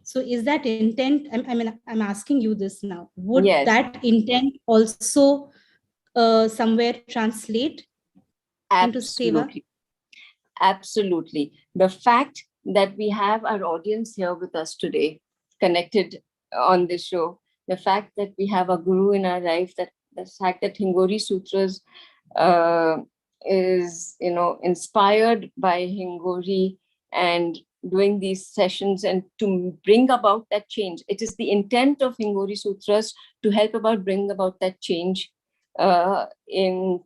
So is that intent? I'm asking you this now. Would that intent also somewhere translate into seva? Absolutely. The fact that we have our audience here with us today, connected on this show. The fact that we have a guru in our life, that the fact that Hingori Sutras is, inspired by Hingori and doing these sessions and to bring about that change. It is the intent of Hingori Sutras to help about bring about that change in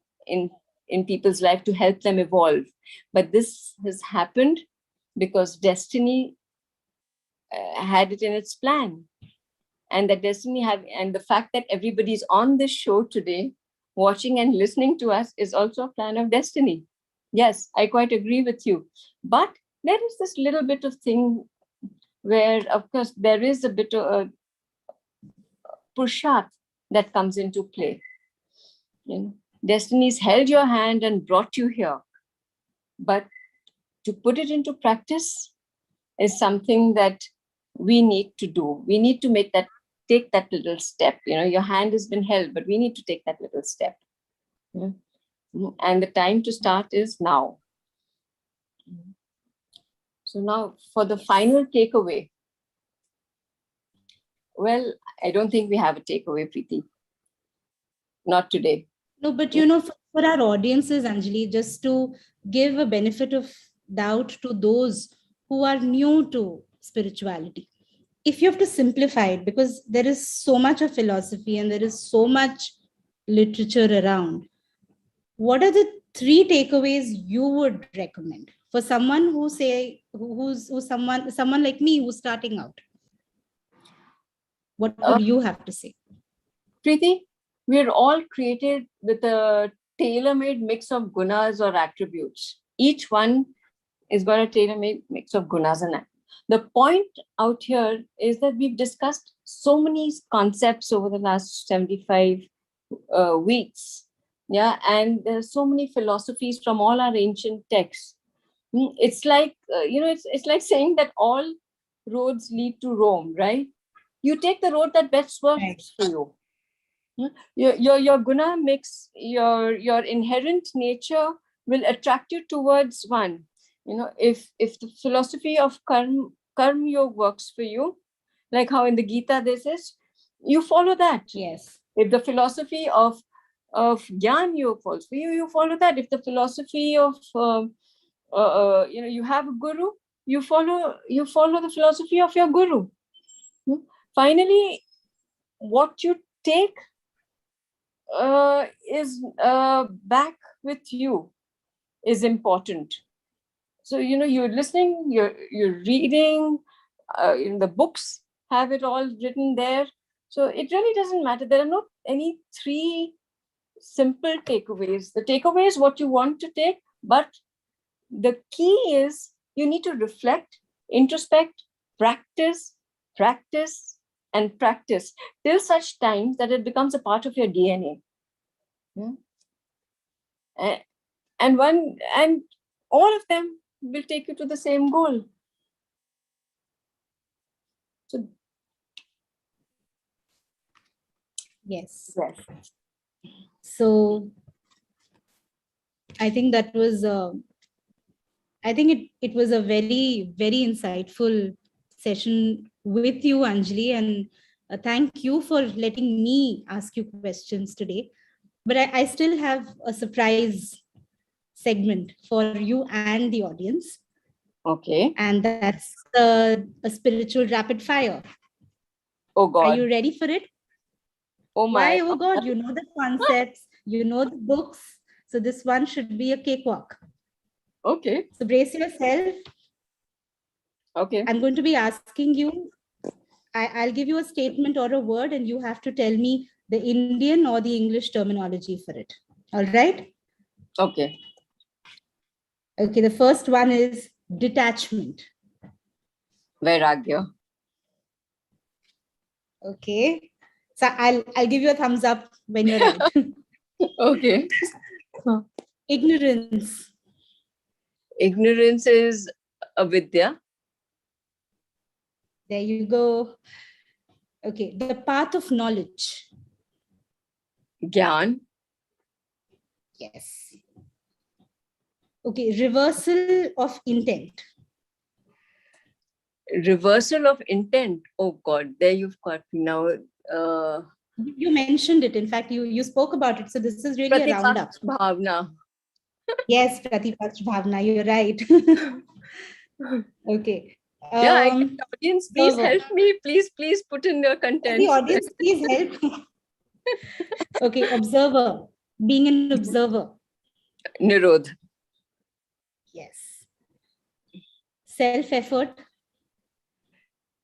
people's life, to help them evolve. But this has happened because destiny had it in its plan. And that destiny and the fact that everybody's on this show today, watching and listening to us, is also a plan of destiny. Yes, I quite agree with you. But there is this little bit of thing where, of course, there is a bit of a purusharth that comes into play. Destiny's held your hand and brought you here. But to put it into practice is something that we need to do. We need to take that little step. Your hand has been held, but we need to take that little step. And the time to start is now. So now for the final takeaway. Well, I don't think we have a takeaway, Preeti. Not today. No, but for our audiences, Anjali, just to give a benefit of doubt to those who are new to spirituality, if you have to simplify it, because there is so much of philosophy and there is so much literature around, what are the 3 takeaways you would recommend for someone who's someone like me who's starting out? What would you have to say? Preeti, we're all created with a tailor-made mix of gunas or attributes. Each one is got a tailor-made mix of gunas and attributes. The point out here is that we've discussed so many concepts over the last 75 weeks. Yeah, and there's so many philosophies from all our ancient texts. It's like, it's like saying that all roads lead to Rome, right? You take the road that best works for you. Your guna mix, your inherent nature will attract you towards one. If the philosophy of karma yoga works for you, like how in the Gita this is, you follow that. Yes. If the philosophy of Gyan yoga falls for you, you follow that. If the philosophy of you have a guru, you follow the philosophy of your guru. Finally, what you take is back with you is important. So you're listening, you're reading, the books have it all written there. So it really doesn't matter. There are not any 3 simple takeaways. The takeaway is what you want to take, but the key is you need to reflect, introspect, practice, and practice till such time that it becomes a part of your DNA. And all of them will take you to the same goal. So yes. So I think that was it was a very, very insightful session with you, Anjali, and thank you for letting me ask you questions today. But I still have a surprise segment for you and the audience. Okay. And that's a spiritual rapid fire. Oh God. Are you ready for it? Oh my. Why? Oh God, you know the concepts, you know the books. So this one should be a cakewalk. Okay. So brace yourself. Okay. I'm going to be asking you, I'll give you a statement or a word and you have to tell me the Indian or the English terminology for it. All right? Okay. Okay, the first one is detachment. Vairagya. Okay. So I'll give you a thumbs up when you're right. Okay. Ignorance. Ignorance is avidya. There you go. Okay, the path of knowledge. Gyan. Yes. Okay, reversal of intent. reversal of intent. Oh God, there you've got me now. You mentioned it. In fact, you spoke about it. So this is really a roundup. Pratipaksh bhavna. Yes, Pratipaksh Bhavna, you're right. Okay. Yeah, audience, please Observer. help me. Please put in your The contents. audience, please help. Okay, observer. Being an observer. Nirodh. Yes. Self-effort.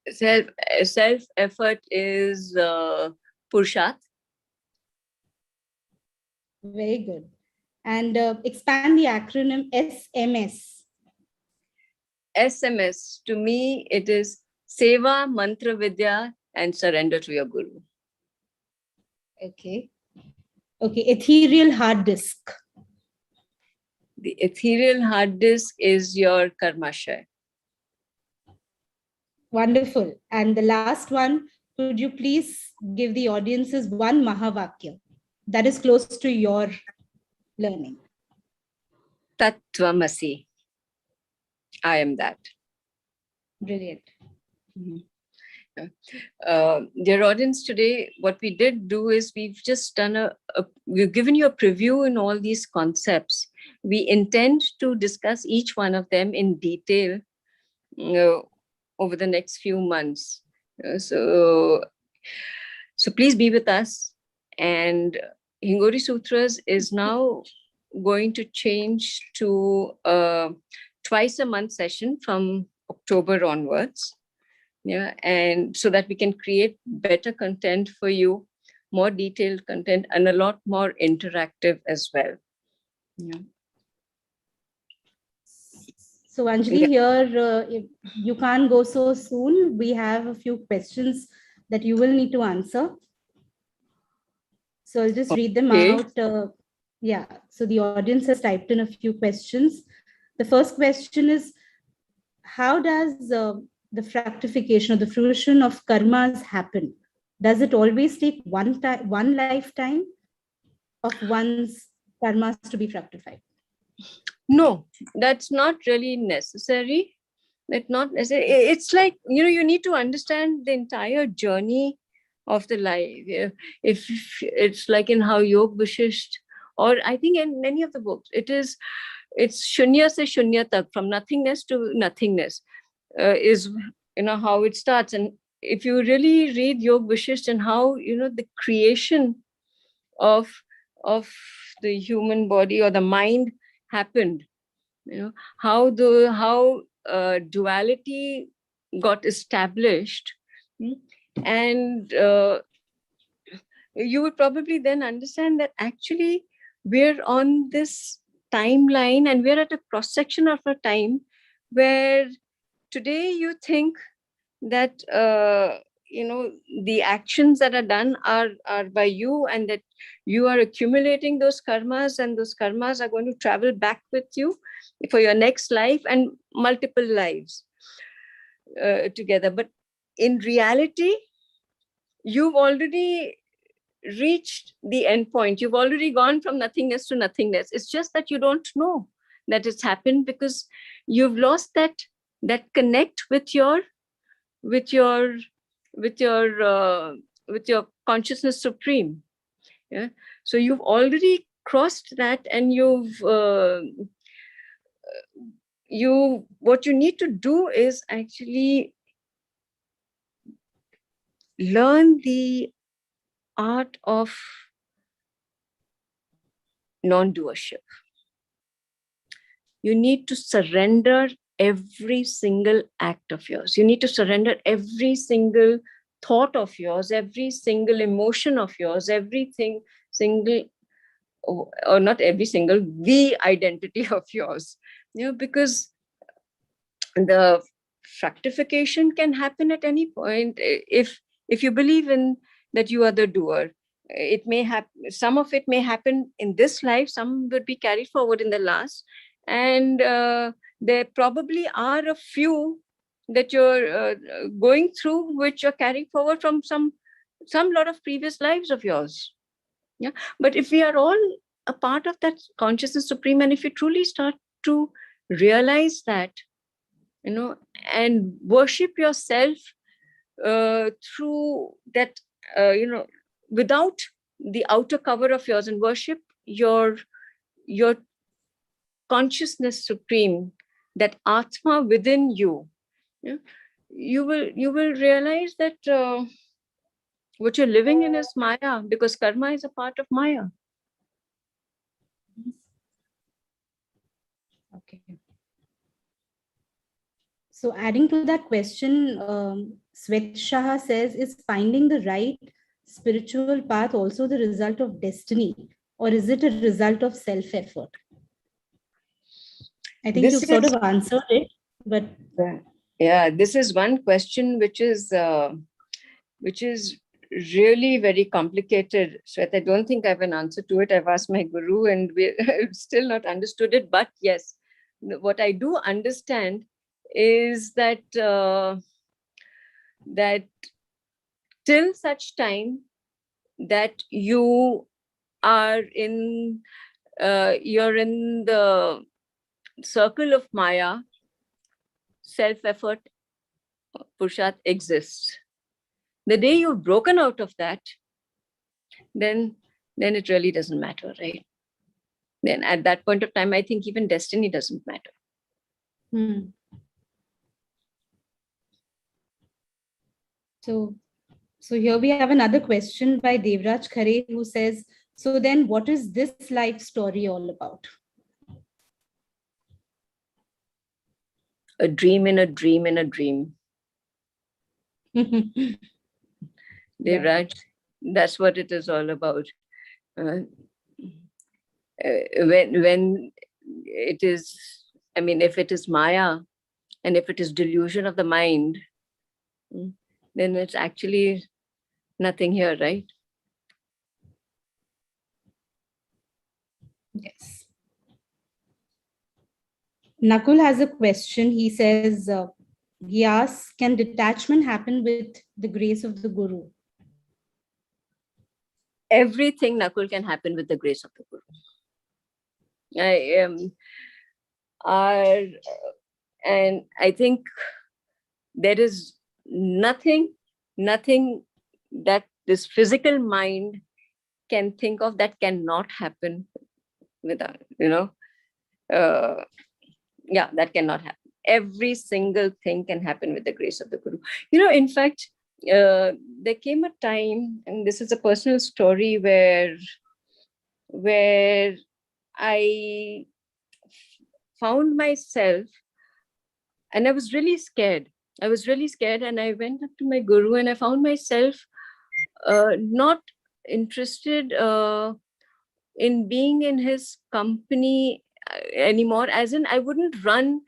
Self-effort is Purusharth. Very good. And expand the acronym SMS. SMS, to me, it is Seva, Mantra Vidya, and surrender to your Guru. Okay. Okay, ethereal hard disk. The ethereal hard disk is your Karmashaya. Wonderful. And the last one, could you please give the audiences one Mahavakya that is close to your learning? Tattvamasi. I am that. Brilliant. Dear audience, today what we did do is we've just done we've given you a preview in all these concepts. We intend to discuss each one of them in detail over the next few months. So please be with us. And Hingori Sutras is now going to change to a twice a month session from October onwards. Yeah, and so that we can create better content for you, more detailed content, and a lot more interactive as well. Yeah. So Anjali, here, you can't go so soon. We have a few questions that you will need to answer. So I'll just read them out. Yeah, so the audience has typed in a few questions. The first question is, how does the fructification or the fruition of karmas happen? Does it always take one lifetime of one's karmas to be fructified? No, that's not really necessary. That's not necessary. It's like, you need to understand the entire journey of the life. If it's like in how Yog Vishisht, or I think in many of the books, it's shunya se shunya tak, from nothingness to nothingness, is how it starts. And if you really read Yog Vishisht and how the creation of the human body or the mind happened, how duality got established, and you would probably then understand that actually we're on this timeline and we're at a cross section of a time where today you think that the actions that are done are by you, and that you are accumulating those karmas, and those karmas are going to travel back with you for your next life and multiple lives together. But in reality, you've already reached the end point. You've already gone from nothingness to nothingness. It's just that you don't know that it's happened because you've lost that connect with your consciousness supreme. Yeah. So you've already crossed that, and what you need to do is actually learn the art of non-doership. You need to surrender every single act of yours. You need to surrender every single thought of yours, every single emotion of yours, everything single, or not every single, the identity of yours. Because the fructification can happen at any point. If you believe in that you are the doer, it may happen. Some of it may happen in this life, some would be carried forward in the last, and there probably are a few that you're going through which are carrying forward from some lot of previous lives of yours. Yeah, but if we are all a part of that consciousness supreme, and if you truly start to realize that, and worship yourself through that, without the outer cover of yours, and worship your consciousness supreme, that Atma within you. You will realize that what you're living in is Maya, because karma is a part of Maya. Okay. So adding to that question, Swet Shah says, is finding the right spiritual path also the result of destiny, or is it a result of self-effort? I think you've sort of answered it, but yeah, this is one question which is really very complicated. Shweta, I don't think I have an answer to it. I've asked my guru and we've still not understood it. But yes, what I do understand is that that till such time that you are you're in the circle of Maya, self-effort, Purusharth exists. The day you've broken out of that, then it really doesn't matter, right? Then at that point of time, I think even destiny doesn't matter. So here we have another question by Devraj Khare, who says, so then what is this life story all about? A dream in a dream in a dream. Devraj, that's what it is all about. When it is, I mean, if it is Maya and if it is delusion of the mind, then it's actually nothing here, right? Yes. Nakul has a question. He says, he asks, can detachment happen with the grace of the Guru? Everything, Nakul, can happen with the grace of the Guru. And I think there is nothing that this physical mind can think of that cannot happen without, that cannot happen. Every single thing can happen with the grace of the Guru. In fact, there came a time, and this is a personal story, where I found myself, and I was really scared. And I went up to my Guru and I found myself not interested in being in his company anymore. As in, I wouldn't run.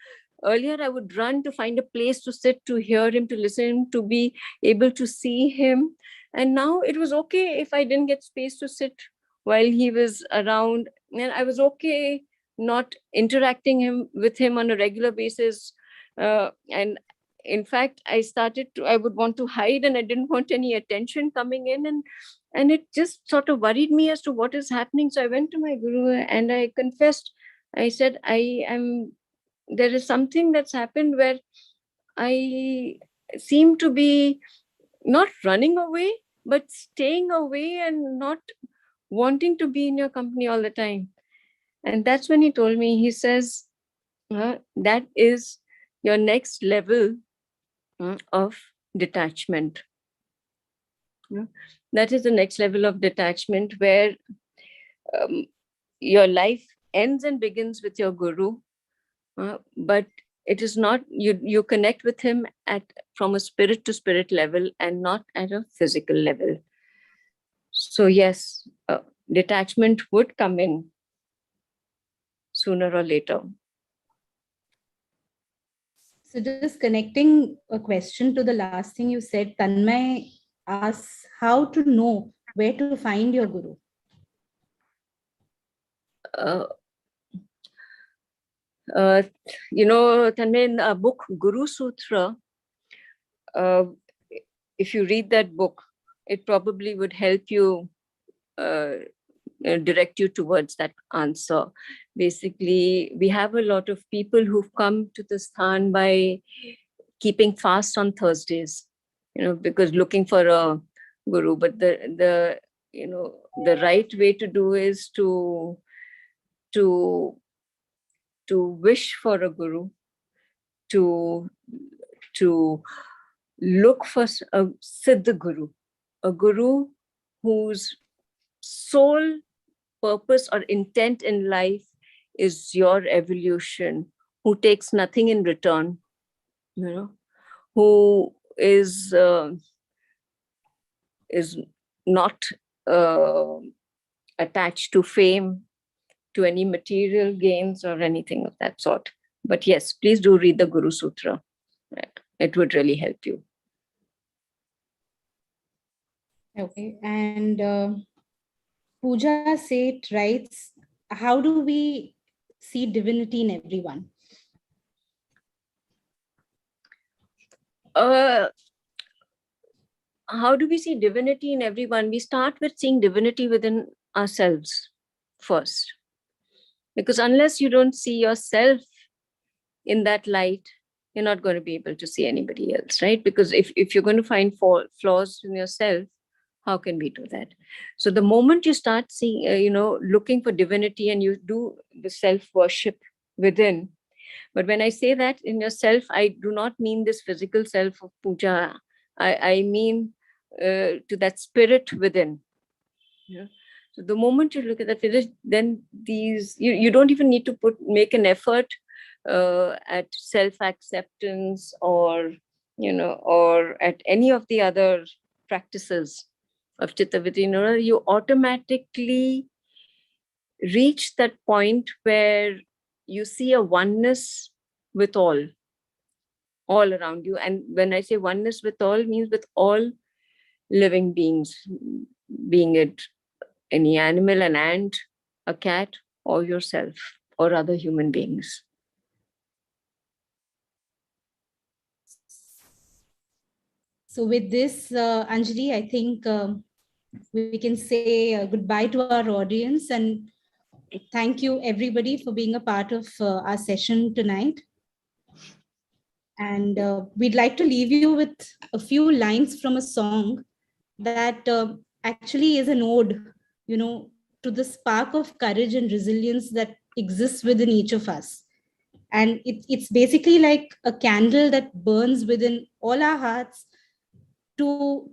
Earlier, I would run to find a place to sit, to hear him, to listen, to be able to see him. And now it was okay if I didn't get space to sit while he was around. And I was okay not interacting with him on a regular basis. And in fact, I would want to hide, and I didn't want any attention coming in. And it just sort of worried me as to what is happening. So I went to my Guru and I confessed. I said, there is something that's happened where I seem to be not running away, but staying away and not wanting to be in your company all the time. And that's when he told me, he says, that is your next level of detachment. That is the next level of detachment, where your life ends and begins with your Guru, but it is not, you connect with him from a spirit to spirit level and not at a physical level. So yes, detachment would come in sooner or later. So just connecting a question to the last thing you said, Tanmay asks how to know where to find your Guru. Tanmay, in a book, Guru Sutra, if you read that book, it probably would help you direct you towards that answer. Basically, we have a lot of people who've come to the sthan by keeping fast on Thursdays, because looking for a guru. But the right way to do is to wish for a guru, to look for a Siddha Guru, a guru whose sole purpose or intent in life is your evolution, who takes nothing in return, who is not attached to fame, to any material gains or anything of that sort. But yes, please do read the Guru Sutra. It would really help you. Okay, and Pooja Seth writes, how do we see divinity in everyone? How do we see divinity in everyone? We start with seeing divinity within ourselves first. Because unless you don't see yourself in that light, you're not going to be able to see anybody else, right? Because if you're going to find flaws in yourself, how can we do that? So the moment you start seeing, looking for divinity, and you do the self-worship within. But when I say that in yourself, I do not mean this physical self of puja. I mean to that spirit within. Yeah. So the moment you look at that, then you don't even need to make an effort at self-acceptance or at any of the other practices of Chittavritti. You automatically reach that point where you see a oneness with all around you. And when I say oneness with all, means with all living beings, being it any animal, an ant, a cat, or yourself, or other human beings. So with this, Anjali, I think we can say goodbye to our audience, and thank you everybody for being a part of our session tonight. And we'd like to leave you with a few lines from a song that actually is an ode, to the spark of courage and resilience that exists within each of us. And it's basically like a candle that burns within all our hearts to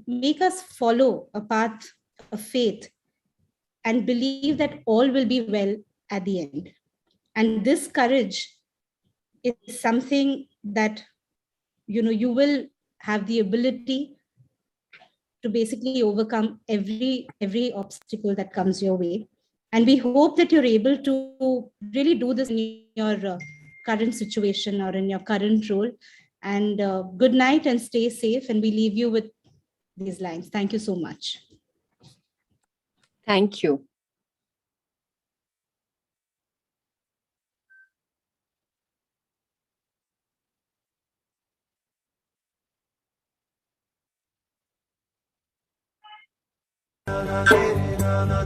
make us follow a path of faith and believe that all will be well at the end. And this courage is something that you will have the ability to basically overcome every obstacle that comes your way. And we hope that you're able to really do this in your current situation or in your current role. And good night and stay safe. And we leave you with these lines. Thank you so much. Thank you. Na na